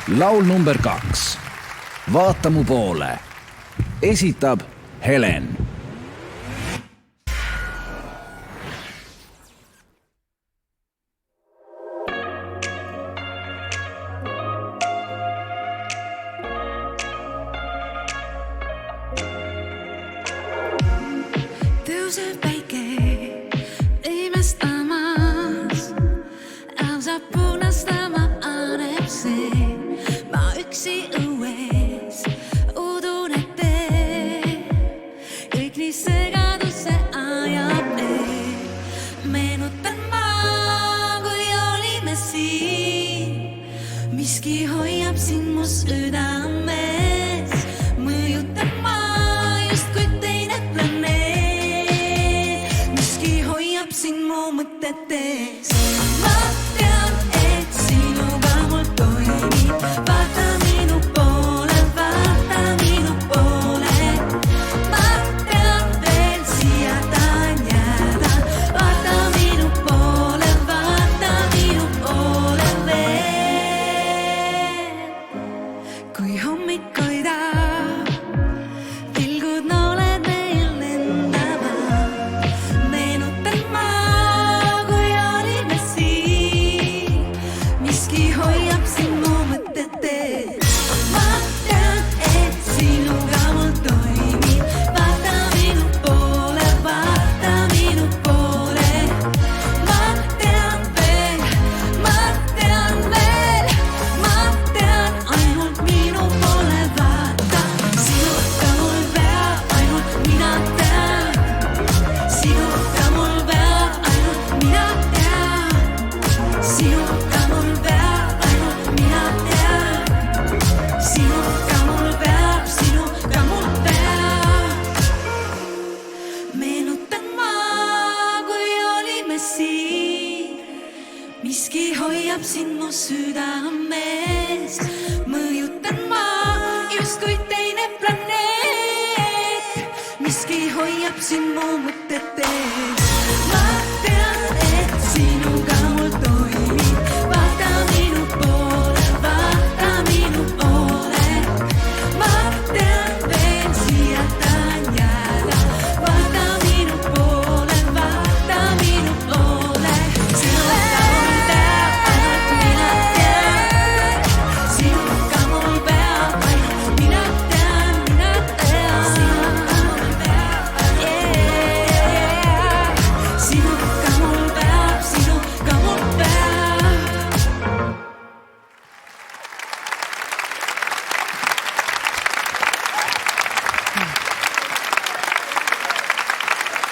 laul number 2. Vaata mu poole. Esitab Helen. Tõuseb päike imestamas, lausa punastama anneb see. Ma üksi õues udun, et kõik nii segadusse ajab veel. Meenutan ma, kui olime siin, miski hoiab sind mu südames. Mõjutan ma justkui teine planeet, miski hoiab sind mu mõtetes. Ma tean, et sinuga mul toimib. Vaata minu poole, vaata minu poole. Ma tean veel siia tahan jääda. Vaata minu poole veel. Kui hommik koidab, pilgud nooled meil lendavad. Meenutan ma, kui olime siin, miski hoiab sind mu mõtetes. Ma tean, et sinuga mul toimib. Vaata minu poole, vaata minu poole. Ma tean veel, ma tean veel, ma tean ainult minu poole vaata. Sinuga mul peab ainult mina tean. Sinuga mul peab ainult mina tean. Sinuga mul peab ainult mina tean. Sinuga mul peab, sinuga mul peab. Meenutan ma, kui olime siin, miski hoiab sind mu südames. Mõjutan ma justkui teine planeet, miski hoiab sind mu mõtetes. Ma tean, et sinu